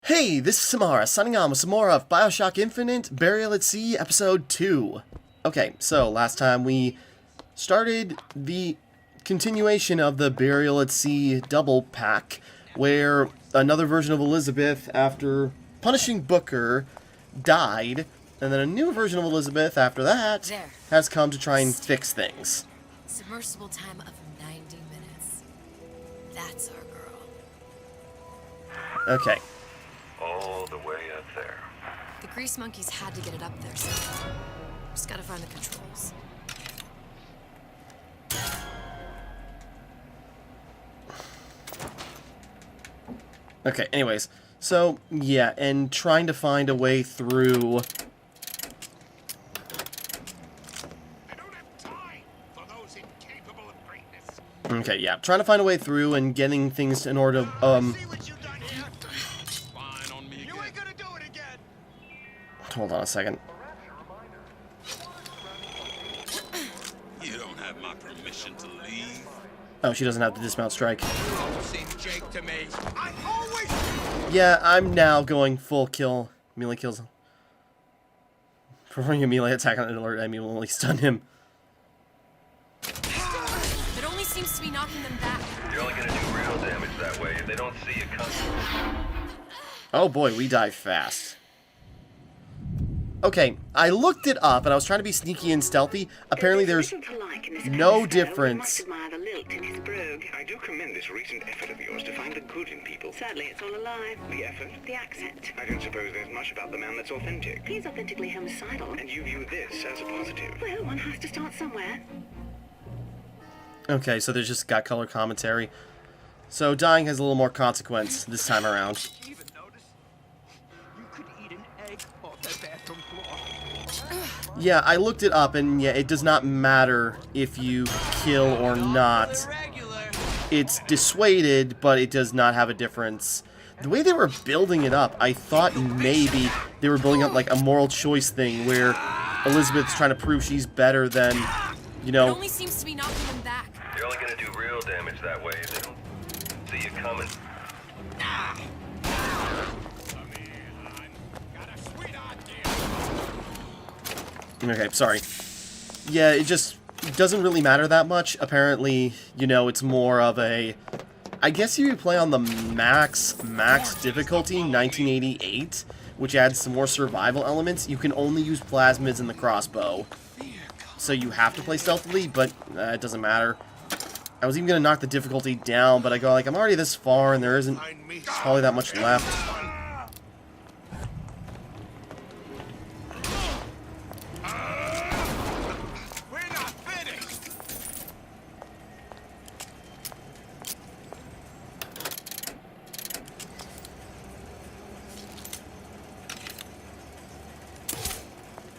Hey, this is Timmara, signing on with some more of Bioshock Infinite, Burial at Sea, Episode 2. Okay, so last time we started the continuation of the Burial at Sea double pack, where another version of Elizabeth, after punishing Booker, died, and then a new version of Elizabeth after that has come to try and fix things. Submersible time of 90 minutes. That's our girl. Okay. All the way up there. The grease monkeys had to get it up there somehow. Just gotta find the controls. Okay, anyways. So, yeah, and trying to find a way through... I don't have time for those incapable of greatness. Okay, yeah, trying to find a way through and getting things in order, See what you done here? Fine on me. You ain't gonna do it again. Hold on a second. You don't have my permission to leave. Oh, she doesn't have the dismount strike. Seem Jake to me. I always. Yeah, I'm now going full kill. Melee kills. Performing a melee attack on an alert enemy will only stun him. It only seems to be knocking them back. You're only gonna do real damage that way if they don't see you coming. Oh boy, we die fast. Okay, I looked it up and I was trying to be sneaky and stealthy. Apparently there's no difference. I do commend this recent effort of yours to find the good in people. Sadly, it's all a lie. The effort? The accent. I don't suppose there's much about the man that's authentic. He's authentically homicidal. And you view this as a positive. Well, one has to start somewhere. Okay, so there's just got color commentary. So dying has a little more consequence this time around. Even notice? You could eat an egg off that bathroom floor. Yeah, I looked it up and yeah, it does not matter if you kill or not. It's dissuaded, but it does not have a difference. The way they were building it up, I thought maybe they were building up like a moral choice thing where Elizabeth's trying to prove she's better than, you It know... only seems to be knocking them back. You're only gonna do real damage that way if they don't see you coming. Okay, sorry. Yeah, it just doesn't really matter that much. Apparently, you know, it's more of a... I guess you play on the max difficulty, 1988, which adds some more survival elements. You can only use plasmids in the crossbow. So you have to play stealthily, but it doesn't matter. I was even going to knock the difficulty down, but I go like, I'm already this far and there isn't probably that much left.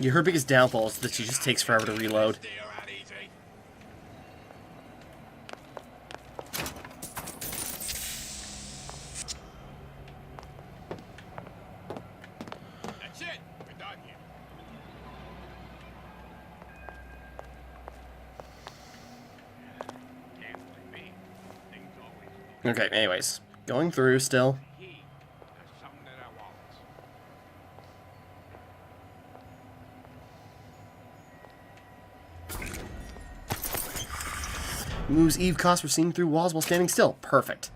Yeah, her biggest downfall is that she just takes forever to reload. That's it. We're done here. Can't blame me. Things always Okay, anyways. Going through still. key. There's something in our wallets. Moves Eve costs were seen through walls while standing still. Perfect.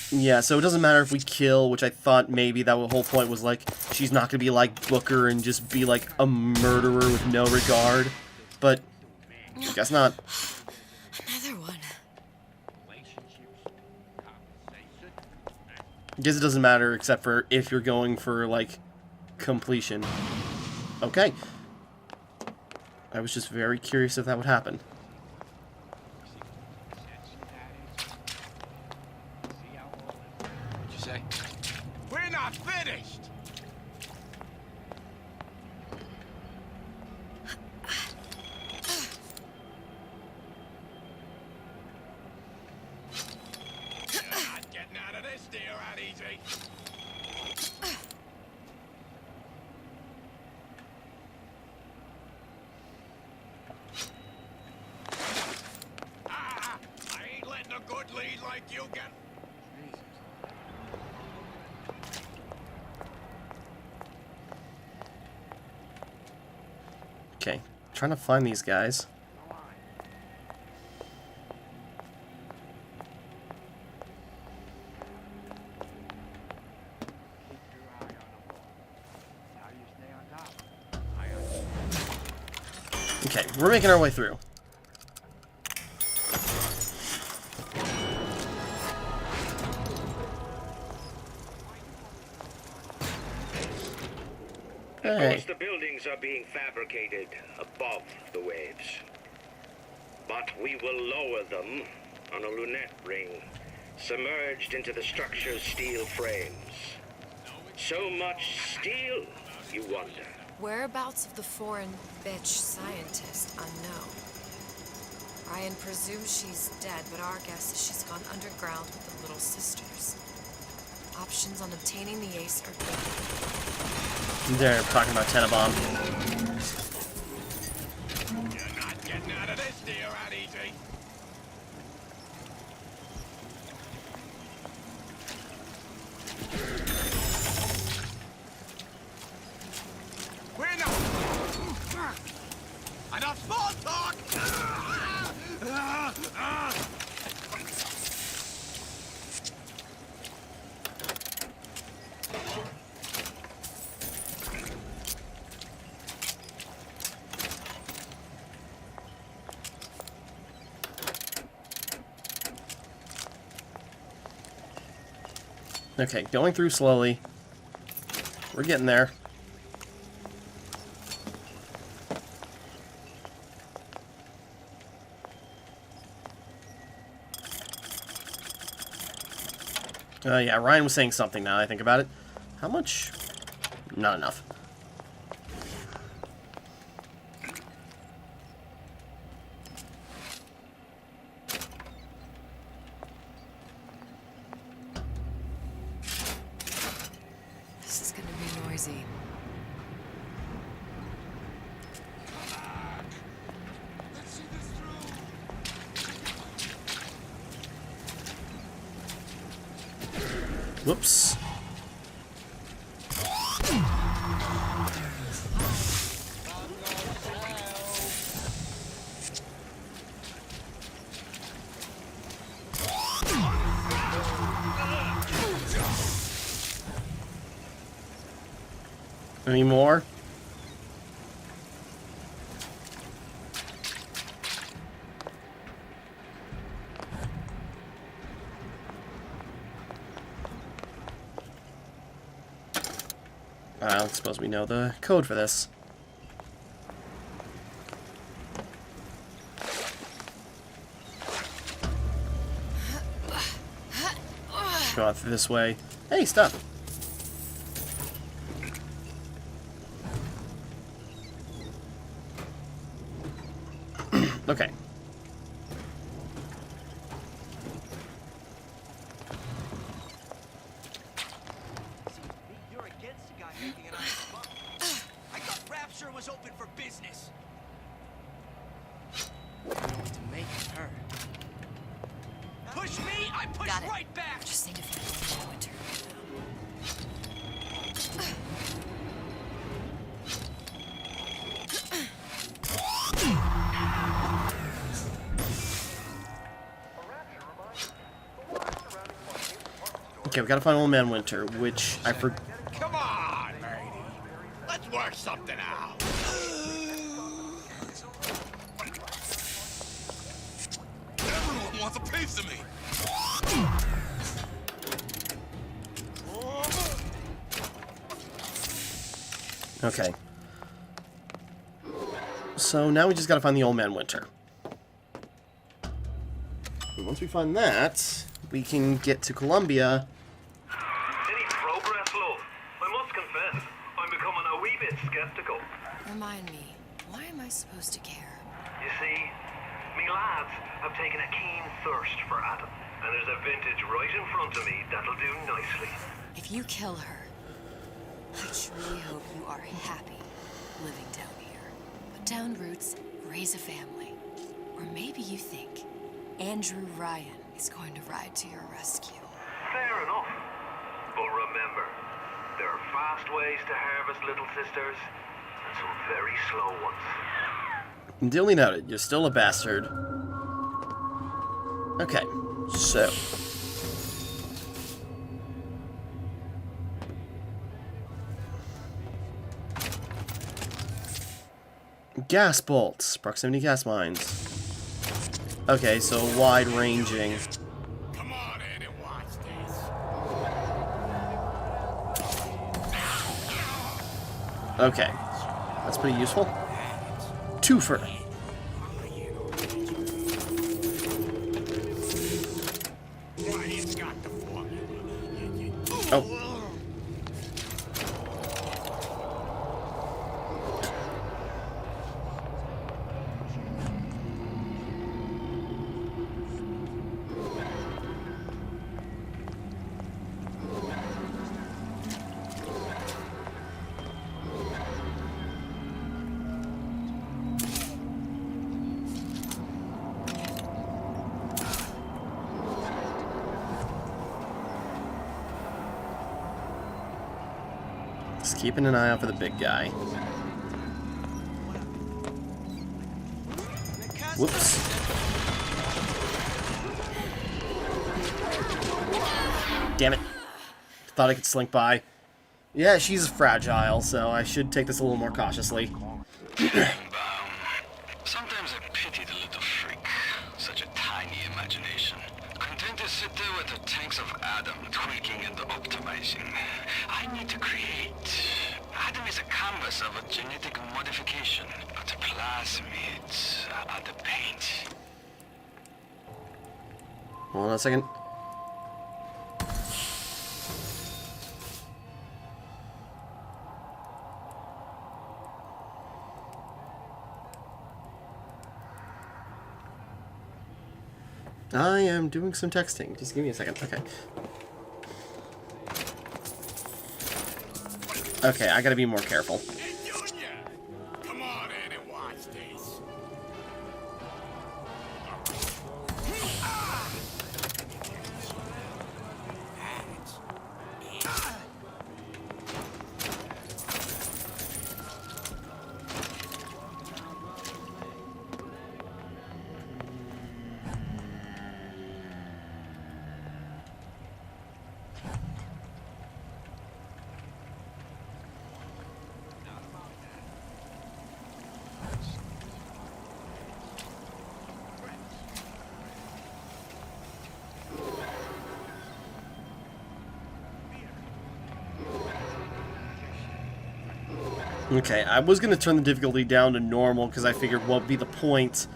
Yeah, so it doesn't matter if we kill, which I thought maybe that whole point was like, she's not going to be like Booker and just be like a murderer with no regard. But, I guess not. Another one. Relationships, compensation. I guess it doesn't matter except for if you're going for, like, completion. Okay. I was just very curious if that would happen. What'd you say? We're not finished. You're not getting out of this deal that easy. I ain't letting a good lead like you get. trying to find these guys. Okay, we're making our way through. Of Hey. course, the buildings are being fabricated above the waves. But we will lower them on a lunette ring, submerged into the structure's steel frames. So much steel, you wonder. Whereabouts of the foreign bitch scientist unknown. Ryan presumes she's dead, but our guess is she's gone underground with the Little Sisters. Options on obtaining the ace are good. They're talking about Tenenbaum. You're not getting out of this deal that easy. We're not. Enough small talk. Okay, going through slowly. We're getting there. Yeah, Ryan was saying something now that I think about it. How much? Not enough. This is gonna be noisy. Let's see this through. Whoops. Any more? I suppose we know the code for this. Go out this way. Hey, stop. Okay. You're against the guy making an honest buck. I thought Rapture was open for business. To make her. Push me, I push Got it. right back. Just need to find a winter. Okay, we gotta find Old Man Winter, which I forgot. Come on, lady. Let's work something out. Everyone wants a piece of me. Okay. So now we just gotta find the Old Man Winter. And once we find that, we can get to Columbia. Any progress, love? I must confess, I'm becoming a wee bit skeptical. Remind me, why am I supposed to care? You see, me lads have taken a keen thirst for Adam, and there's a vintage right in front of me that'll do nicely. If you kill her, I truly hope you are happy living down here. Put down roots, raise a family. Or maybe you think Andrew Ryan is going to ride to your rescue. Fair enough. But remember, there are fast ways to harvest little sisters, and some very slow ones. Duly noted. You're still a bastard. Okay, so... gas bolts. Proximity gas mines. Okay, so wide-ranging. Come on in and watch this. Okay. That's pretty useful. Twofer. It's got the formula. Oh. Just keeping an eye out for the big guy. Whoops. Damn it. Thought I could slink by. Yeah, she's fragile, so I should take this a little more cautiously. Sometimes I pity the little freak. Such a tiny imagination. Content to sit there with the tanks of Adam tweaking and optimizing. I need to create. Adam is a canvas of a genetic modification, but the plasmids are the paint. Hold on a second. I am doing some texting. Just give me a second. Okay. Okay, I gotta be more careful. Hey, Junior! Come on in and watch this. Okay, I was gonna turn the difficulty down to normal because I figured what would be the point,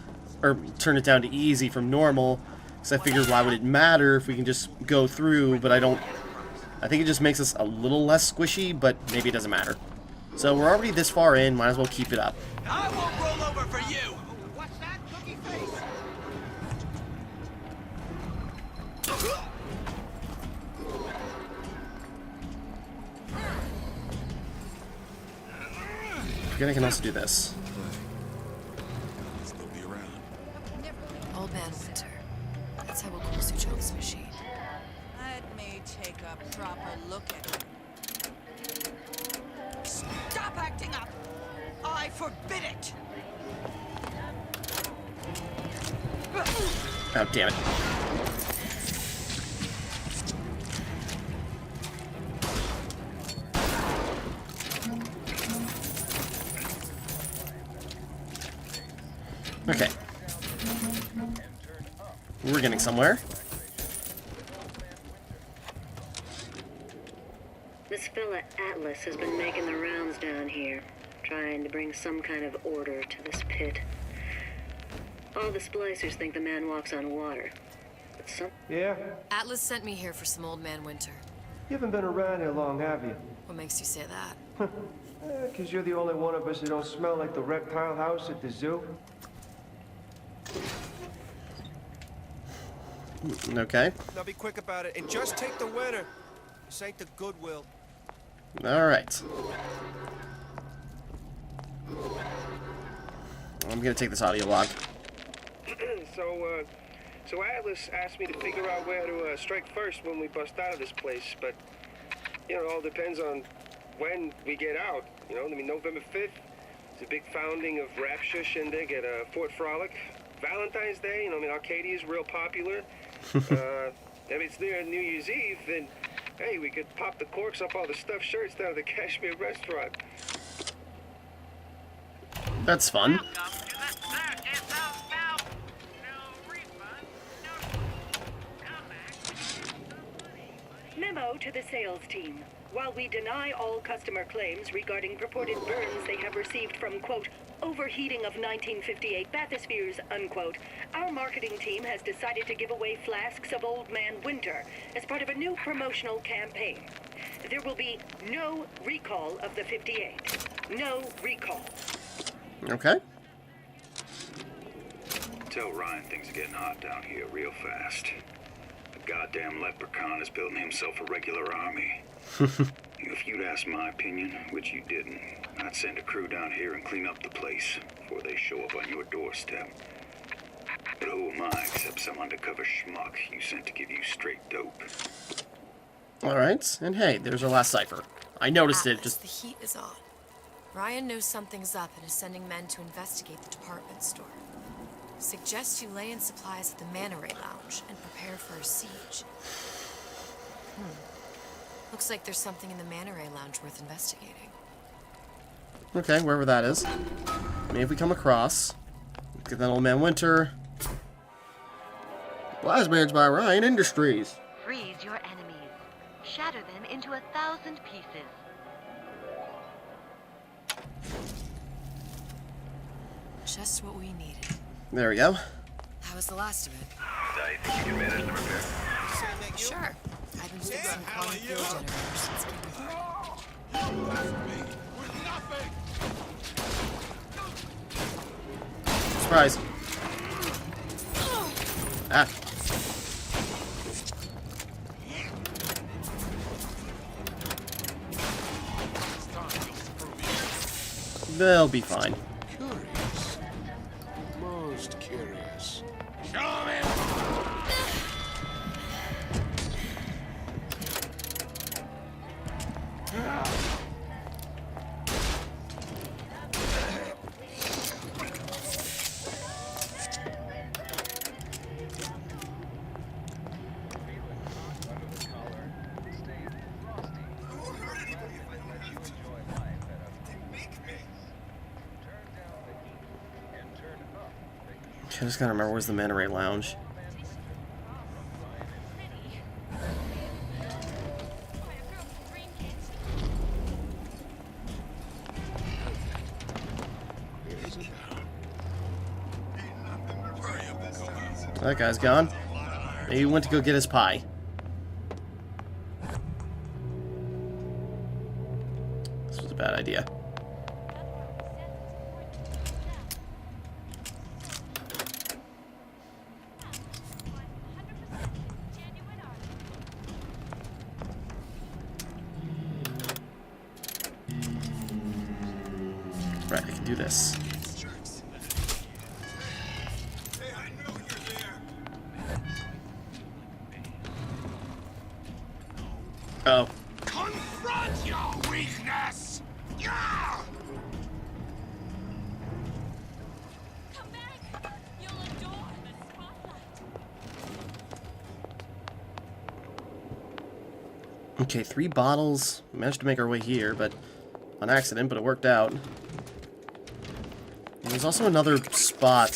or turn it down to easy from normal, because I figured why would it matter if we can just go through, but I don't. I think it just makes us a little less squishy, but maybe it doesn't matter. So we're already this far in, might as well keep it up. I won't roll over for you. What's that, cookie face? Forget I can also do this. Still be around. Old Man Winter. That's how we'll cool Suchong's machine. Let me take a proper look at it. Stop acting up. I forbid it. Oh, damn it. Okay. We're getting somewhere. This fella Atlas has been making the rounds down here, trying to bring some kind of order to this pit. All the splicers think the man walks on water. But some... Yeah? Atlas sent me here for some Old Man Winter. You haven't been around here long, have you? What makes you say that? 'Cause you're the only one of us that don't smell like the reptile house at the zoo. Okay. Now be quick about it and just take the winner. This ain't the Goodwill. Alright. I'm gonna take this audio log. So Atlas asked me to figure out where to strike first when we bust out of this place, but, you know, it all depends on when we get out, you know, I mean, November 5th, It's a big founding of Rapture shindig at Fort Frolic. Valentine's Day, you know, I mean, Arcadia's real popular. If it's near New Year's Eve, then, hey, we could pop the corks off all the stuffed shirts down at the Kashmir restaurant. That's fun. Memo to the sales team. While we deny all customer claims regarding purported burns they have received from, quote, overheating of 1958 bathyspheres, unquote, our marketing team has decided to give away flasks of Old Man Winter as part of a new promotional campaign. There will be no recall of the 58. No recall. Okay. Tell Ryan things are getting hot down here real fast. The goddamn leprechaun is building himself a regular army. If you'd asked my opinion, which you didn't, I'd send a crew down here and clean up the place before they show up on your doorstep. But who am I except some undercover schmuck you sent to give you straight dope? Alright, and hey, there's our last cipher. I noticed Atlas, it, just... The heat is on. Ryan knows something's up and is sending men to investigate the department store. Suggests you lay in supplies at the Manta Ray Lounge and prepare for a siege. Looks like there's something in the Manta Ray Lounge worth investigating. Okay, wherever that is. Maybe if we come across. Look at that Old Man Winter. Blast managed by Ryan Industries. Freeze your enemies. Shatter them into 1,000 pieces. Just what we needed. There we go. How was the last of it? I think you can manage the repair. Sure. I've been fixing quantum fuel generators since kindergarten. You left me with nothing! Surprise. Ah. They'll be fine. Curious. Most curious. Show me! I just gotta remember where's the Manta Ray Lounge. That guy's gone. Maybe he went to go get his pie. This was a bad idea. Right, I can do this. Oh. Confront your weakness! Yeah! Come back! You'll adore the spotlight. Okay, 3 bottles. We managed to make our way here, but on accident, but it worked out. And there's also another spot.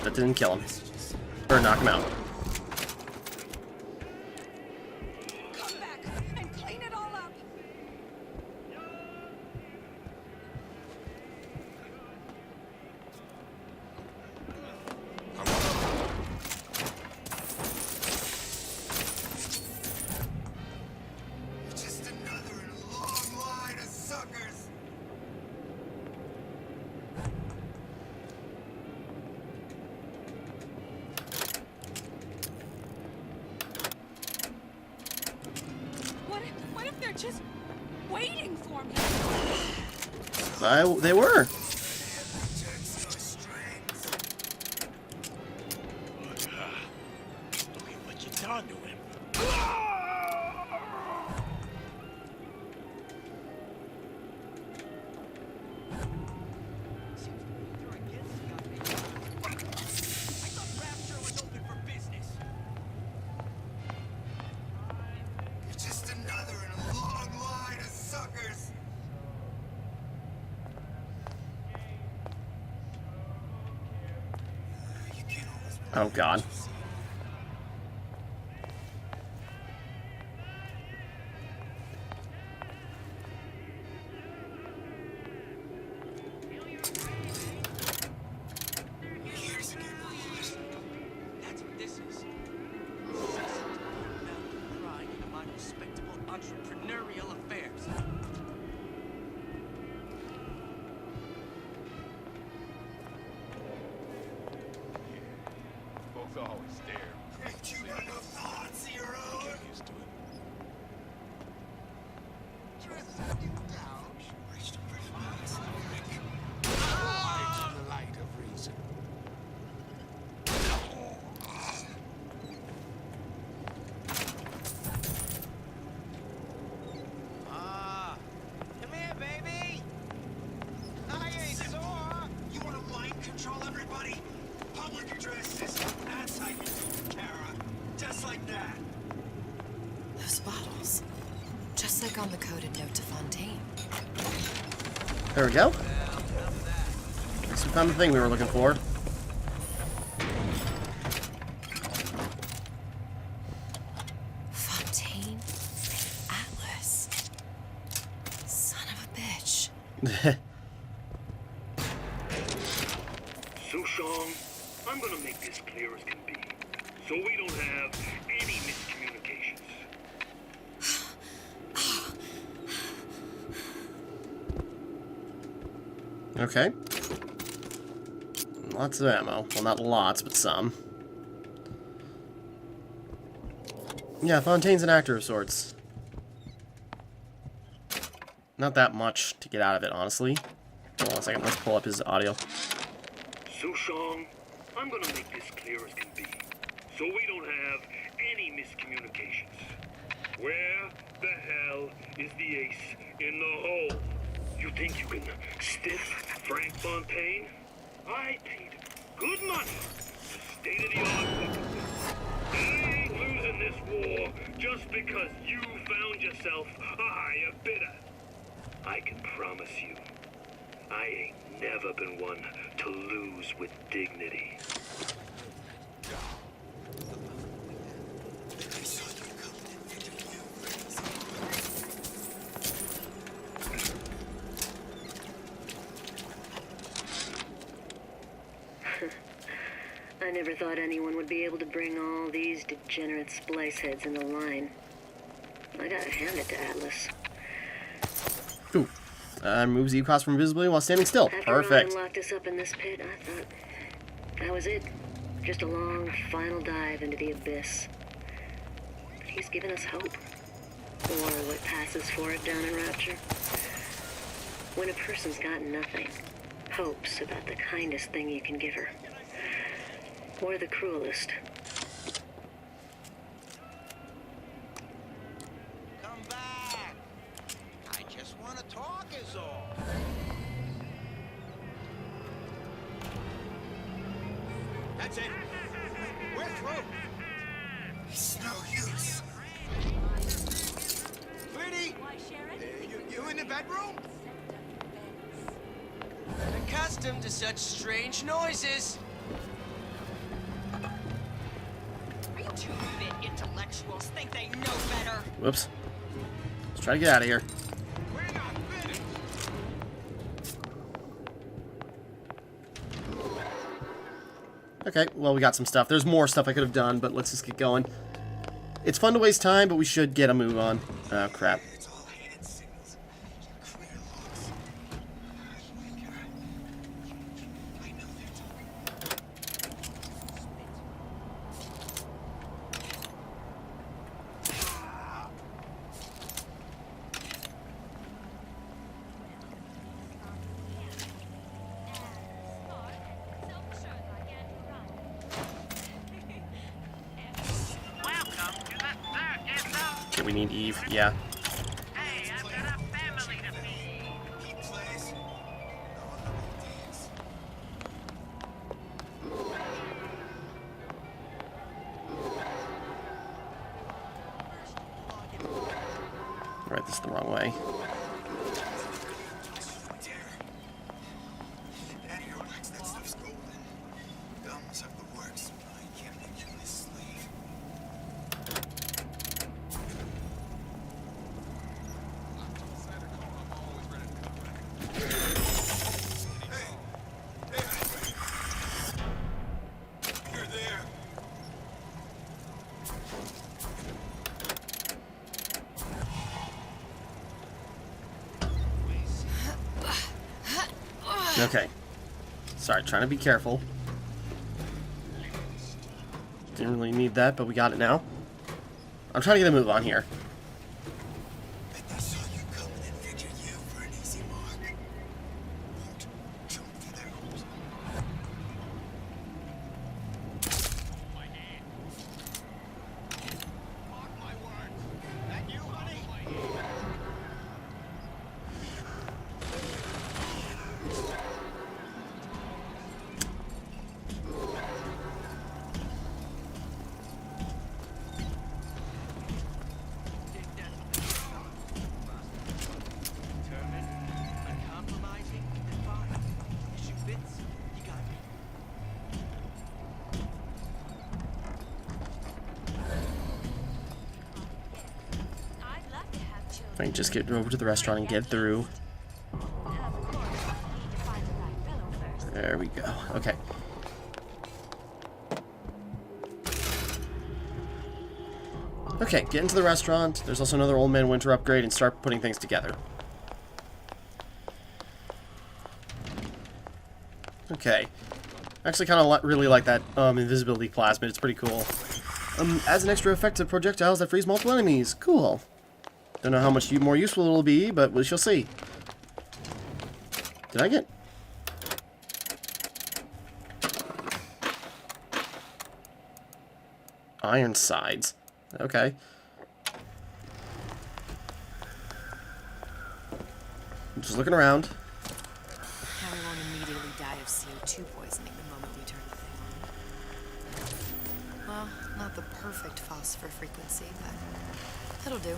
That didn't kill him. Or knock him out. Come back and clean it all up. Just another in a long line of suckers! What if they're just waiting for me? They were. Oh, God. That's what this is. Prying into my respectable entrepreneurial affairs. Folks always stare. Ain't you got enough thoughts of your own? Get used to it. Dressing you down. Reached a pretty nice break. Right in the light of reason. Come here, baby. I ain't sore. You want to mind control everybody? Public addresses. That's how you do it, Timmara. Just like that. Those bottles. Just like on the coded note to Fontaine. There we go. Guess we found the thing we were looking for. Fontaine and Atlas. Son of a bitch. Sushong, I'm gonna make this clear as can be, so we don't have any miscommunications. Okay. Lots of ammo. Well, not lots, but some. Yeah, Fontaine's an actor of sorts. Not that much to get out of it, honestly. Hold on a second, let's pull up his audio. Sushong, I'm gonna make this clear as can be, so we don't have any miscommunications. Where the hell is the ace in the hole? You think you can stiff Frank Fontaine? I paid good money for state-of-the-art weapons. I ain't losing this war just because you found yourself a higher bidder. I can promise you, I ain't never been one to lose with dignity. I never thought anyone would be able to bring all these degenerate splice heads into line. I gotta hand it to Atlas. Ooh. Moves you across from invisibly while standing still. After Perfect. Ryan locked us up in this pit, I thought that was it. Just a long, final dive into the abyss. But he's given us hope. Or what passes for it down in Rapture. When a person's got nothing, hope's about the kindest thing you can give her. Or the cruelest. Come back. I just want to talk is all. That's it. We're through. It's no use. Sweetie, you in the bedroom? Accustomed to such strange noises. Are you two bit intellectuals think they know better? Whoops. Let's try to get out of here. Okay, well, we got some stuff. There's more stuff I could have done, but let's just get going. It's fun to waste time, but we should get a move on. Oh, crap. Okay, we need Eve. Yeah. Right, this is the wrong way. Okay. Sorry, trying to be careful. Didn't really need that, but we got it now. I'm trying to get a move on here. I saw you coming and figured you for an easy mark. Won't jump through their holes. My hand. Mark my words. That you, honey? If I can just get over to the restaurant and get through. There we go. Okay. Okay, get into the restaurant. There's also another Old Man Winter upgrade and start putting things together. Okay. I actually kind of really like that invisibility plasmid. It's pretty cool. Adds an extra effect to projectiles that freeze multiple enemies. Cool. Don't know how much more useful it'll be, but we shall see. Did I get... Iron sides. Okay. I'm just looking around. Now we won't immediately die of CO2 poisoning the moment we turn the thing on. Well, not the perfect phosphor frequency, but it'll do.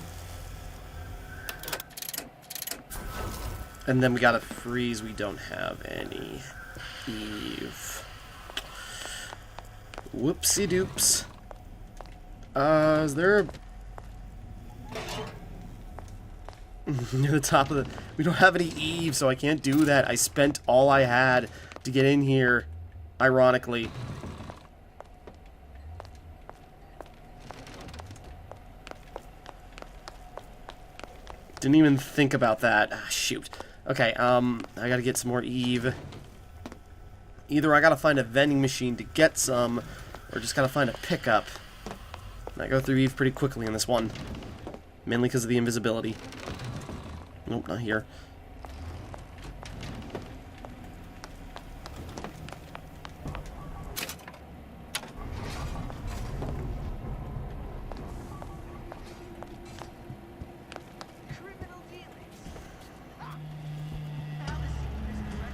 And then we gotta freeze. We don't have any. Eve. Whoopsie doops. Is there near the top of the... We don't have any Eve, so I can't do that. I spent all I had to get in here, ironically. Didn't even think about that. Ah, shoot. Okay, I gotta get some more Eve. Either I gotta find a vending machine to get some, or just gotta find a pickup. And I go through Eve pretty quickly in this one. Mainly because of the invisibility. Nope, not here.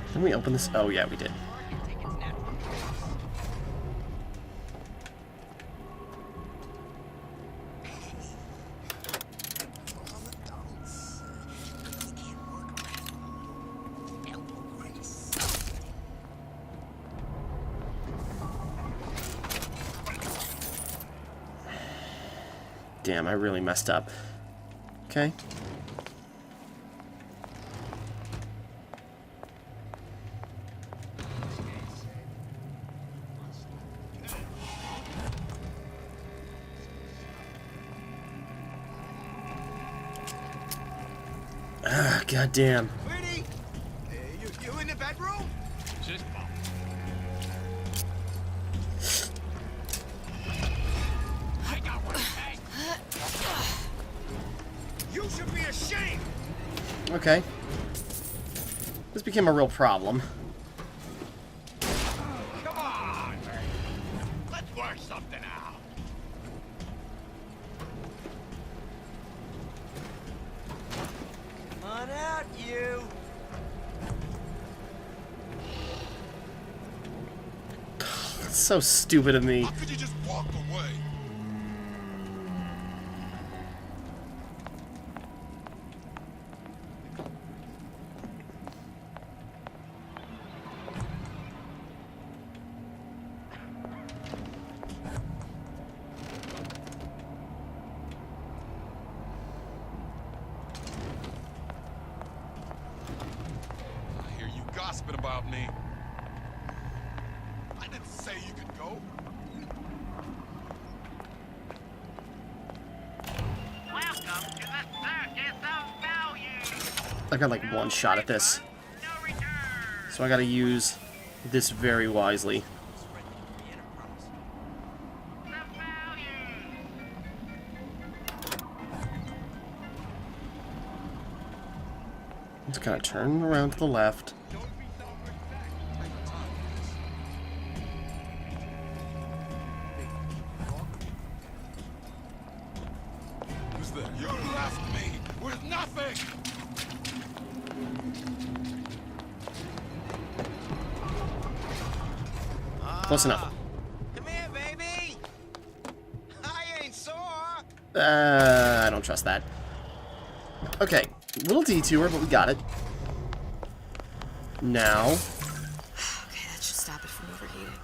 Didn't we open this? Oh, yeah, we did. Damn, I really messed up. Okay. Ah, goddamn. Sweetie, you in the bedroom? Just Mom. I got one. Hey. You should be ashamed. Okay. This became a real problem. Come on. Let's work something out. Come on out, you. That's so stupid of me. How could you just walk away? I hear you gossiping about me. I didn't say you could go. Welcome to the circus of value. I got like one shot at this. So I gotta use this very wisely. Just kind of turn around to the left. Who's there? You left me with nothing! Close enough. Come here, baby. I ain't sore. I don't trust that. Okay, little detour, but we got it. Now. Okay, that should stop it from overheating.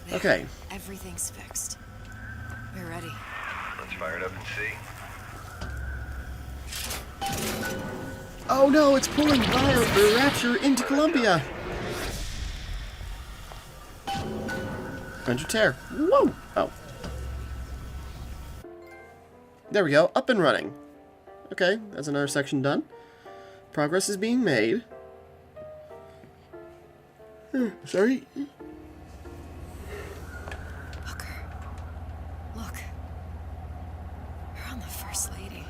There. Okay. Everything's fixed. We're ready. Let's fire it up and see. Oh no, it's pulling Rapture into Columbia. Enter tear. Whoa! Oh. There we go. Up and running. Okay, that's another section done. Progress is being made. Sorry. Booker. Look. We're on the First Lady.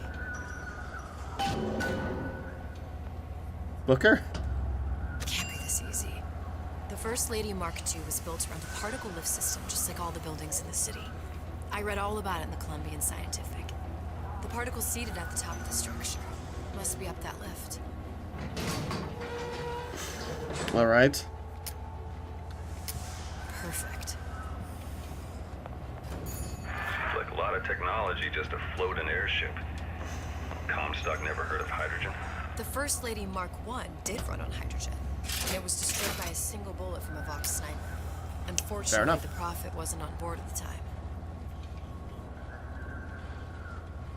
Booker? Can't be this easy. The First Lady Mark II was built around a particle lift system, just like all the buildings in the city. I read all about it in the Columbian Scientific. The particle's seated at the top of the structure. Must be up that lift. Alright. Perfect. Seems like a lot of technology just to float an airship. Comstock never heard of hydrogen. The First Lady Mark I did run on hydrogen, and it was destroyed by a single bullet from a Vox sniper. Unfortunately, the Prophet wasn't on board at the time.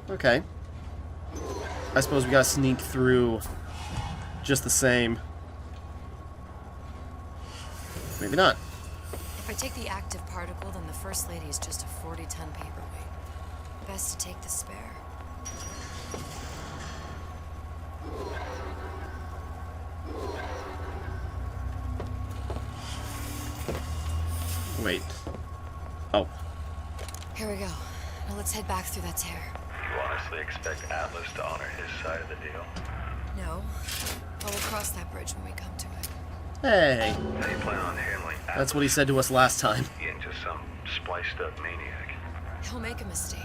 Okay. I suppose we gotta sneak through just the same. Maybe not. If I take the active particle, then the First Lady is just a 40-ton paperweight. Best to take the spare. Wait. Oh. Here we go. Now let's head back through that tear. You honestly expect Atlas to honor his side of the deal? No. But we'll cross that bridge when we come to it. Hey. How you plan on handling Atlas? That's what he said to us last time. He ain't just some spliced-up maniac. He'll make a mistake.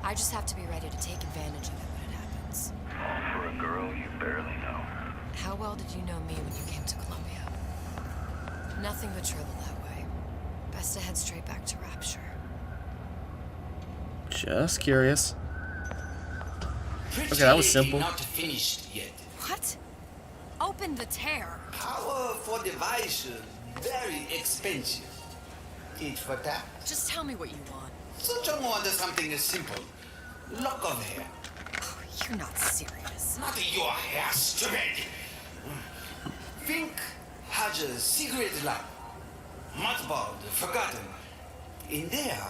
I just have to be ready to take advantage of it when it happens. All for a girl you barely know. How well did you know me when you came to Columbia? Nothing but trouble that way. Best to head straight back to Rapture. Just curious. Okay, that was simple. Not finished yet. What? Open the tear. Power for device very expensive. Tit for tat. Just tell me what you want. Such a wonder something is simple. Lock of hair. Oh, you're not serious. Not your hair, stupid. Think has a secret lab. Mothballed, forgotten. In there,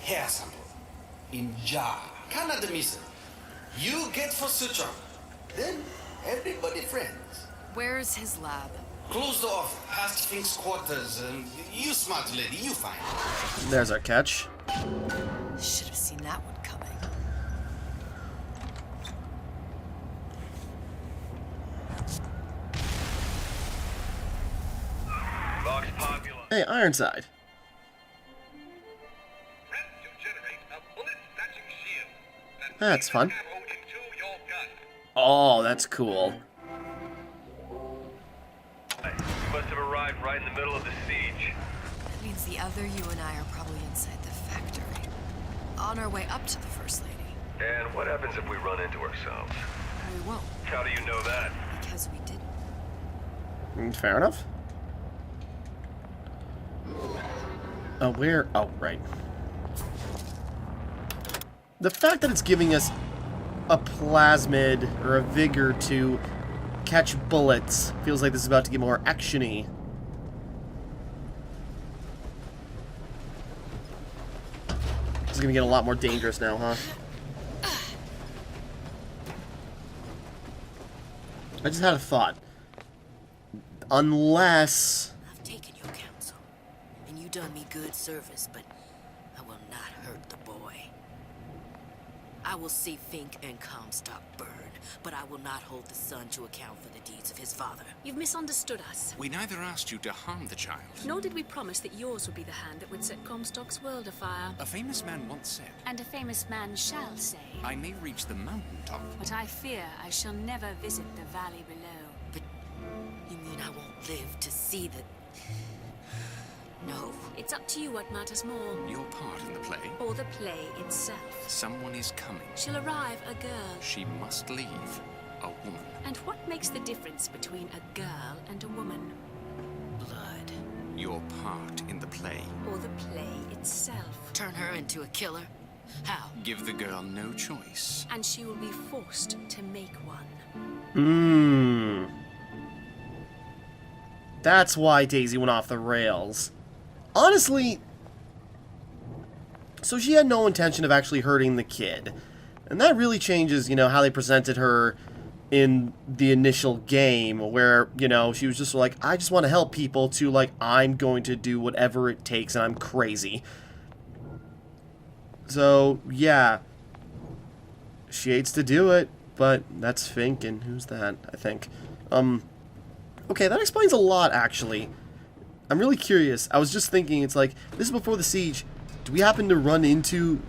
hair sample. In jar. Cannot miss it. You get for suture. Then everybody friends. Where's his lab? Closed off, past Fink's quarters. You smart lady, you find. There's our catch. Should have seen that one coming. Vox Popula. Hey, Ironside. That's fun. Oh, that's cool. You must have arrived right in the middle of the siege. That means the other you and I are probably inside the factory. On our way up to the First Lady. And what happens if we run into ourselves? We won't. How do you know that? Because we didn't. Fair enough. Oh, where? Oh, right. The fact that it's giving us a plasmid or a vigor to catch bullets feels like this is about to get more action-y. This is gonna get a lot more dangerous now, huh? I just had a thought. Unless... I've taken your counsel, and you done me good service, but I will not hurt the boy. I will see Fink and Comstock burn, but I will not hold the son to account for the deeds of his father. You've misunderstood us. We neither asked you to harm the child. Nor did we promise that yours would be the hand that would set Comstock's world afire. A famous man once said, And a famous man shall say, I may reach the mountaintop, but I fear I shall never visit the valley below. But you mean I won't live to see the... No. It's up to you what matters more. Your part in the play? Or the play itself. Someone is coming. She'll arrive, a girl. She must leave, a woman. And what makes the difference between a girl and a woman? Blood. Your part in the play. Or the play itself. Turn her into a killer? How? Give the girl no choice. And she will be forced to make one. That's why Daisy went off the rails. Honestly, so she had no intention of actually hurting the kid. And that really changes, you know, how they presented her in the initial game, where, you know, she was just like, I just want to help people, to like, I'm going to do whatever it takes and I'm crazy. So, yeah. She hates to do it, but that's Fink, and who's that, I think. Okay, that explains a lot, actually. I'm really curious. I was just thinking, it's like, this is before the siege. Do we happen to run into...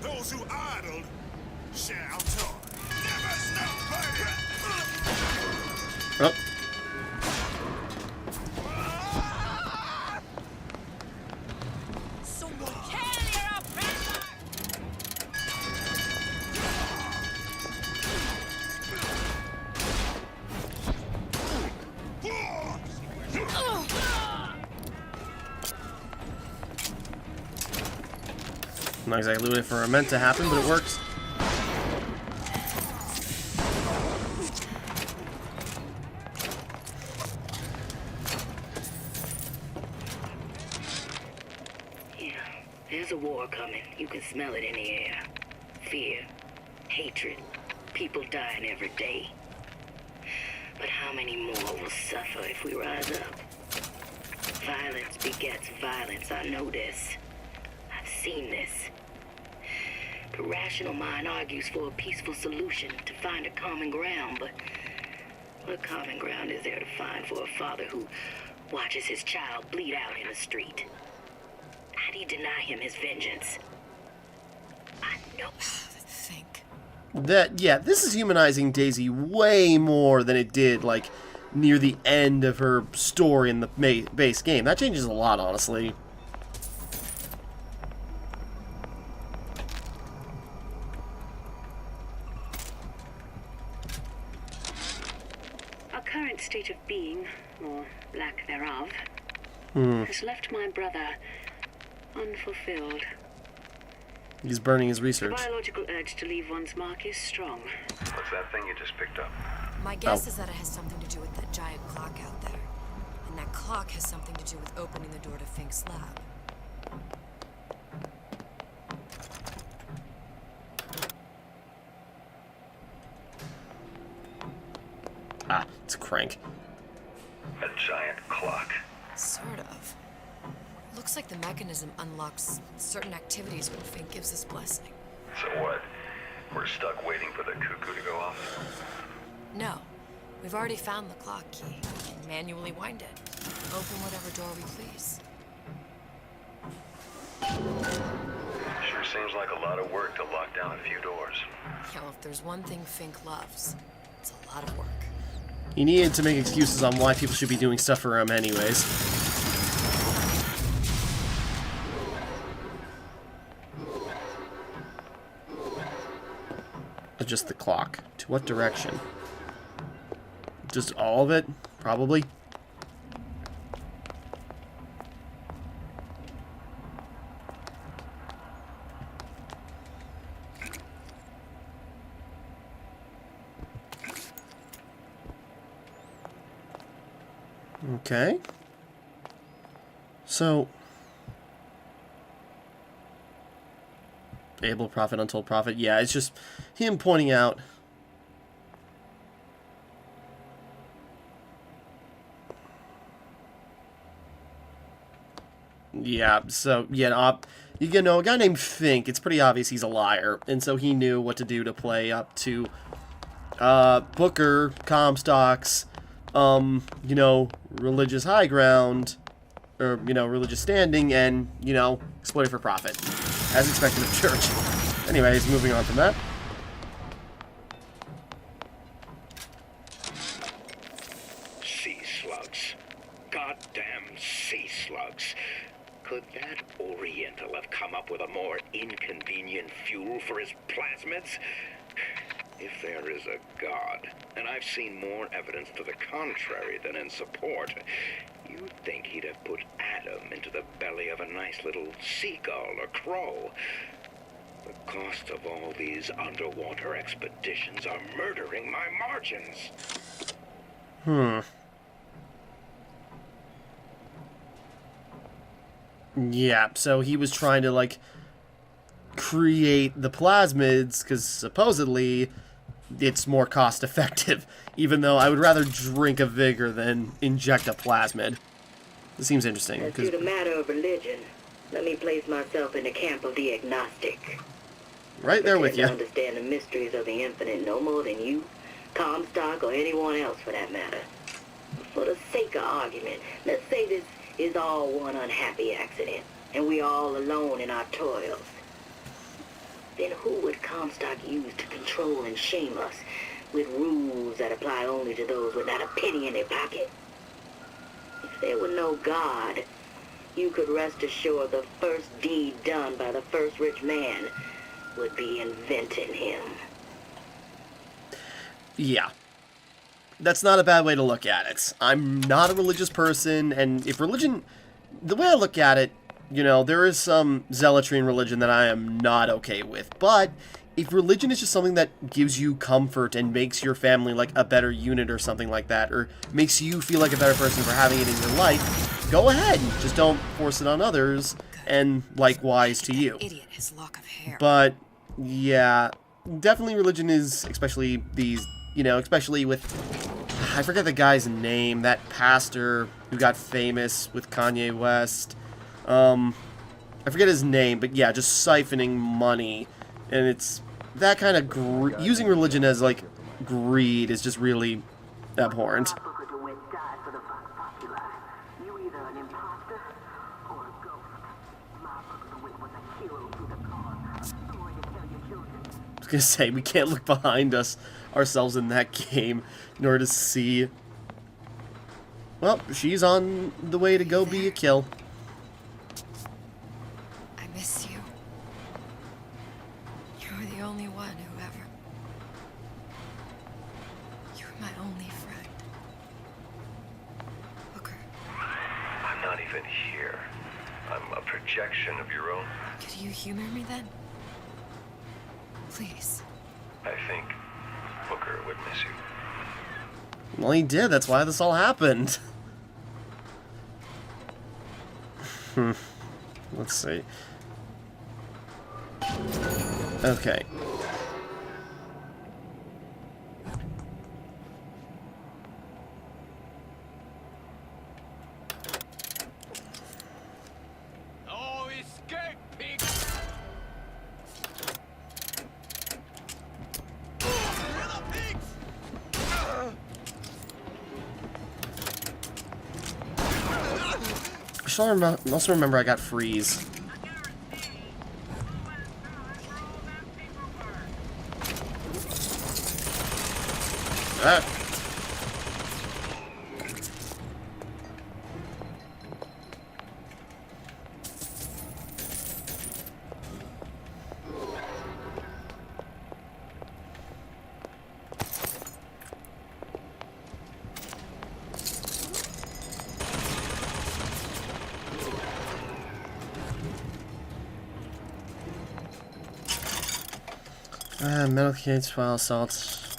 Those who idled shall toil. Never stop fighting. Oh. Someone kill your oppressor! Not exactly what it for meant to happen, but it works. Yeah, there's a war coming. You can smell it in the air. Fear, hatred, people dying every day. But how many more will suffer if we rise up? Violence begets violence, I know this. I've seen this. The rational mind argues for a peaceful solution, to find a common ground, but what common ground is there to find for a father who watches his child bleed out in the street? How do you deny him his vengeance? I know. Think. That, yeah, this is humanizing Daisy way more than it did, like, near the end of her story in the base game. That changes a lot, honestly. Our current state of being, or lack thereof, has left my brother unfulfilled. He's burning his The research. biological urge to leave one's mark is strong. What's that thing you just picked up? My guess is that it has something to do with that giant clock out there. And that clock has something to do with opening the door to Fink's lab. Ah, it's a crank. A giant clock. Sort of. Looks like the mechanism unlocks certain activities when Fink gives his blessing. So what? We're stuck waiting for the cuckoo to go off? No. We've already found the clock key. And manually wind it. Open whatever door we please. Sure seems like a lot of work to lock down a few doors. Yeah, well, if there's one thing Fink loves, it's a lot of work. He needed to make excuses on why people should be doing stuff for him anyways. Adjust the clock. To what direction? Just all of it? Probably. Okay. So, able profit, untold profit. Yeah, it's just him pointing out. Yeah, so, yeah, you know, a guy named Fink, it's pretty obvious he's a liar, and so he knew what to do to play up to, Booker, Comstock's, you know, religious high ground, or, you know, religious standing, and, you know, exploit it for profit, as expected of church. Anyways, moving on from that. Sea slugs. Goddamn sea slugs. Could that Oriental have come up with a more inconvenient fuel for his plasmids? If there is a God, and I've seen more evidence to the contrary than in support, you'd think he'd have put Adam into the belly of a nice little seagull or crow. The cost of all these underwater expeditions are murdering my margins. Yeah, so he was trying to, like, create the plasmids, because supposedly it's more cost-effective, even though I would rather drink a vigor than inject a plasmid. This seems interesting. As to the matter of religion, let me place myself in the camp of the agnostic. Right there with you. I understand the mysteries of the infinite no more than you, Comstock, or anyone else for that matter. For the sake of argument, let's say this is all one unhappy accident, and we all alone in our toils. Then who would Comstock use to control and shame us with rules that apply only to those with not a penny in their pocket? If there were no God, you could rest assured the first deed done by the first rich man would be inventing him. Yeah. That's not a bad way to look at it. I'm not a religious person, and if religion... The way I look at it, you know, there is some zealotry in religion that I am not okay with, but if religion is just something that gives you comfort and makes your family, like, a better unit or something like that, or makes you feel like a better person for having it in your life, go ahead. Just don't force it on others, and likewise to you. Idiot, his lock of hair. But, yeah, definitely religion is, especially these... You know, especially with, I forget the guy's name, that pastor who got famous with Kanye West. I forget his name, but yeah, just siphoning money. And it's that kind of, using religion as, like, greed is just really abhorrent. I was gonna say, we can't look behind ourselves in that game in order to see. Well, she's on the way to go be a kill. I miss you. You were the only one who ever... You were my only friend. Booker. I'm not even here. I'm a projection of your own. Could you humor me then? Please. I think Booker would miss you. Well, he did. That's why this all happened. Let's see. Okay. Oh, escape, pig! I also remember I got freeze. Ah. Metal cage, file assaults.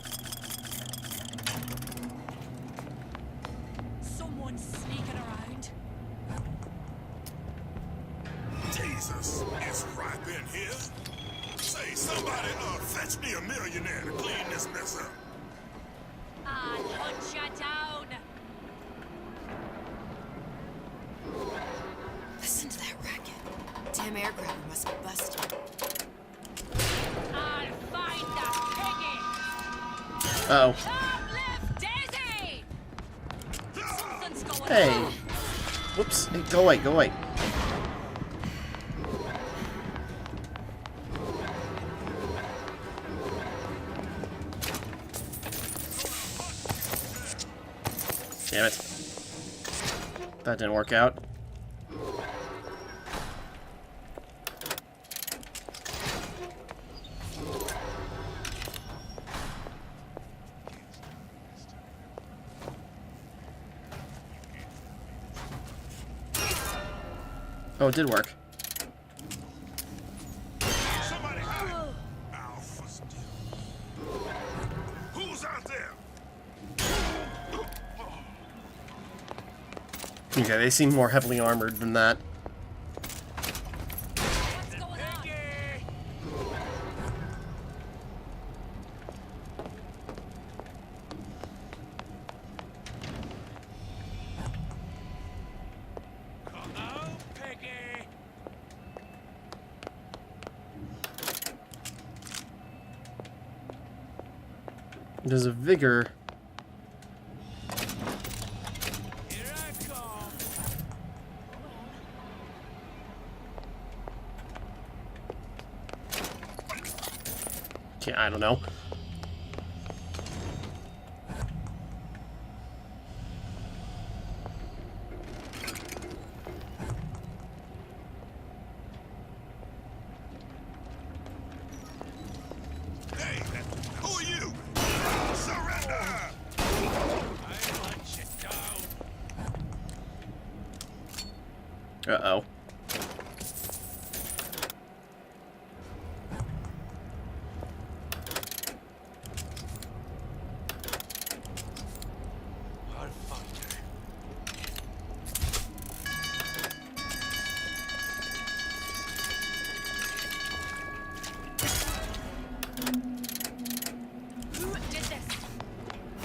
Someone in here? Say, somebody, fetch me a millionaire to clean this mess up. I'll hunt you down. Listen to that racket. Damn air grabber must be busted. I'll find the piggy. Uh-oh. Long live Daisy! Something's going Hey. on. Whoops. Hey, go away, go away. Damn it. That didn't work out. Oh, it did work. Somebody hide. Alpha still. Who's out there? Okay, they seem more heavily armored than that. What's going on? Hello, Peggy. There's a vigor. Here I come. Yeah, I don't know. Hey, who are you? Surrender! I hunt you down. Uh-oh. I'll find her. Who did this?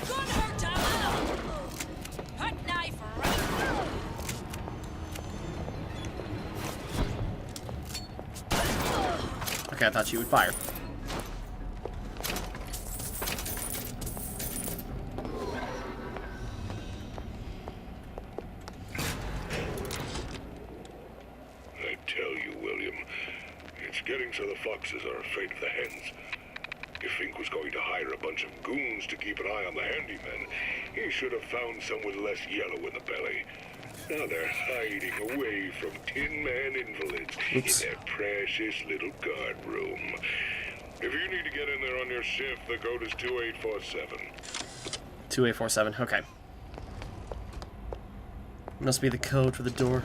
Gun her down! Put knife right. Okay, I thought she would fire. I tell you, William, it's getting so the foxes are afraid of the hens. If Fink was going to hire a bunch of goons to keep an eye on the handymen, he should have found some with less yellow in the belly. Now they're hiding away from Tin Man invalids in their precious little guard room. If you need to get in there on your shift, the code is 2847. 2847, okay. Must be the code for the door.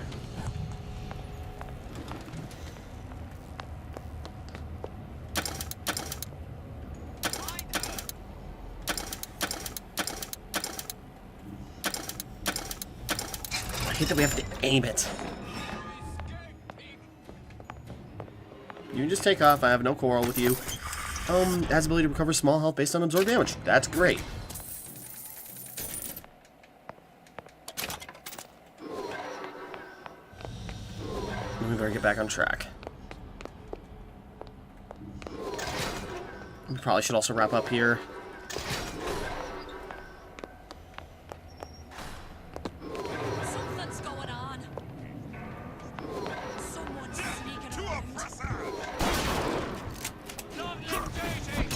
I hate that we have to aim it. You can just take off. I have no quarrel with you. Has ability to recover small health based on absorbed damage. That's great. We better get back on track. We probably should also wrap up here. Something's going on. Someone's sneaking To a around. pressage! Long live Daisy!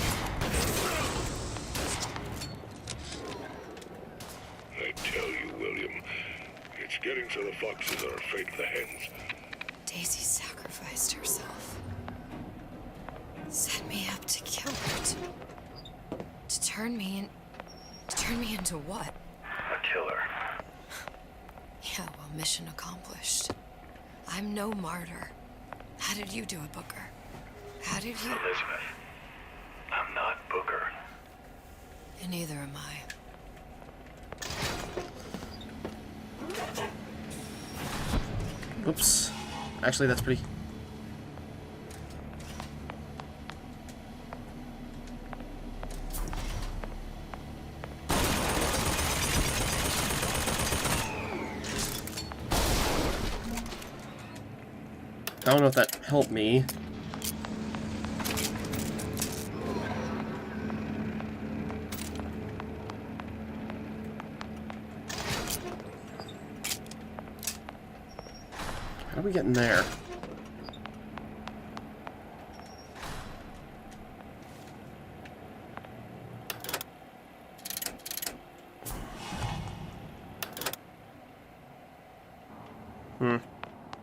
I tell you, William, it's getting so the foxes are afraid of the hens. Daisy sacrificed herself. Set me up to kill her. To turn me into what? A killer. Yeah, well, mission accomplished. I'm no martyr. How did you do it, Booker? How did you... Elizabeth, I'm not Booker. And neither am I. Oops. Actually, that's pretty... I don't know if that helped me. How do we get in there?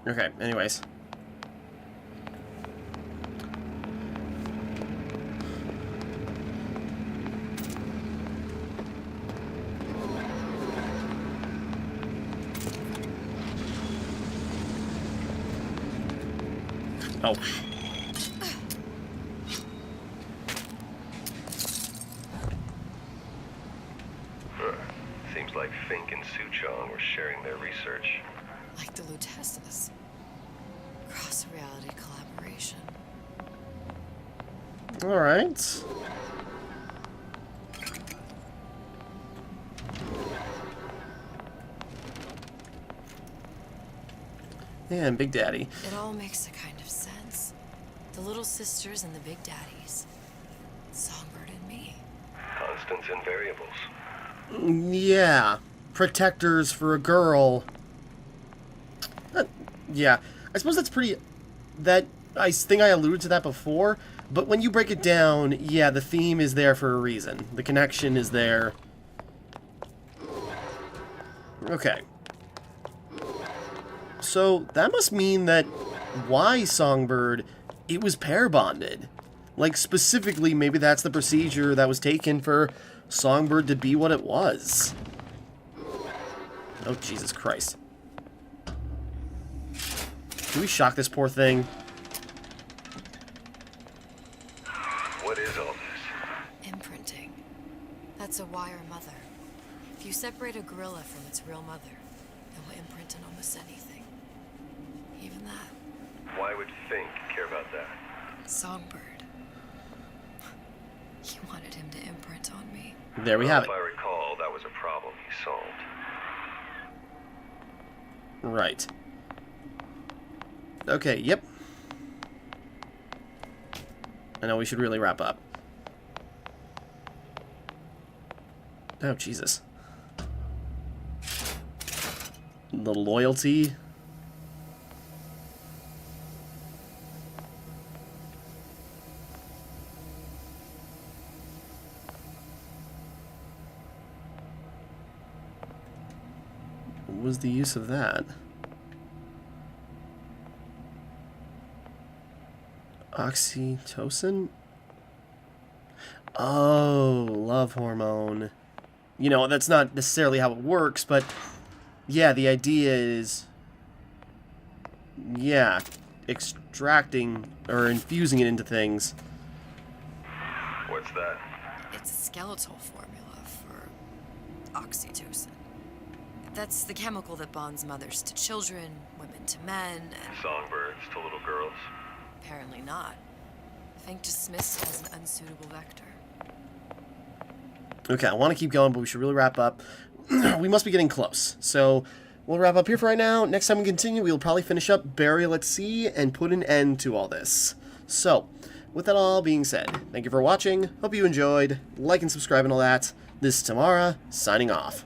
Okay, anyways. Oh. Seems like Fink and Suchong were sharing their research. Like the Lutesses. Cross-reality collaboration. Alright. And Big Daddy. It all makes a kind of sense. The little sisters and the big daddies. Songbird and me. Constants and variables. Yeah. Protectors for a girl. Yeah. I suppose that's pretty... I think I alluded to that before, but when you break it down, yeah, the theme is there for a reason. The connection is there. Okay. So, that must mean that why Songbird, it was pair bonded. Like, specifically, maybe that's the procedure that was taken for Songbird to be what it was. Oh, Jesus Christ. Can we shock this poor thing? What is all this? Imprinting. That's a wire mother. If you separate a gorilla from its real mother, it will imprint on almost anything. Even that. Why would Fink care about that? Songbird. He wanted him to imprint on me. There we have it. If I recall, that was a problem he solved. Right. Okay, yep. I know we should really wrap up. Oh, Jesus. The loyalty. What was the use of that? Oxytocin? Oh, love hormone. You know, that's not necessarily how it works, but yeah, the idea is, yeah, extracting or infusing it into things. What's that? It's a skeletal formula for oxytocin. That's the chemical that bonds mothers to children, women to men, and... Songbirds to little girls? Apparently not. Fink dismissed it as an unsuitable vector. Okay, I want to keep going, but we should really wrap up. We must be getting close. So, we'll wrap up here for right now. Next time we continue, we'll probably finish up Burial at Sea and put an end to all this. So, with that all being said, thank you for watching. Hope you enjoyed. Like and subscribe and all that. This is Timmara, signing off.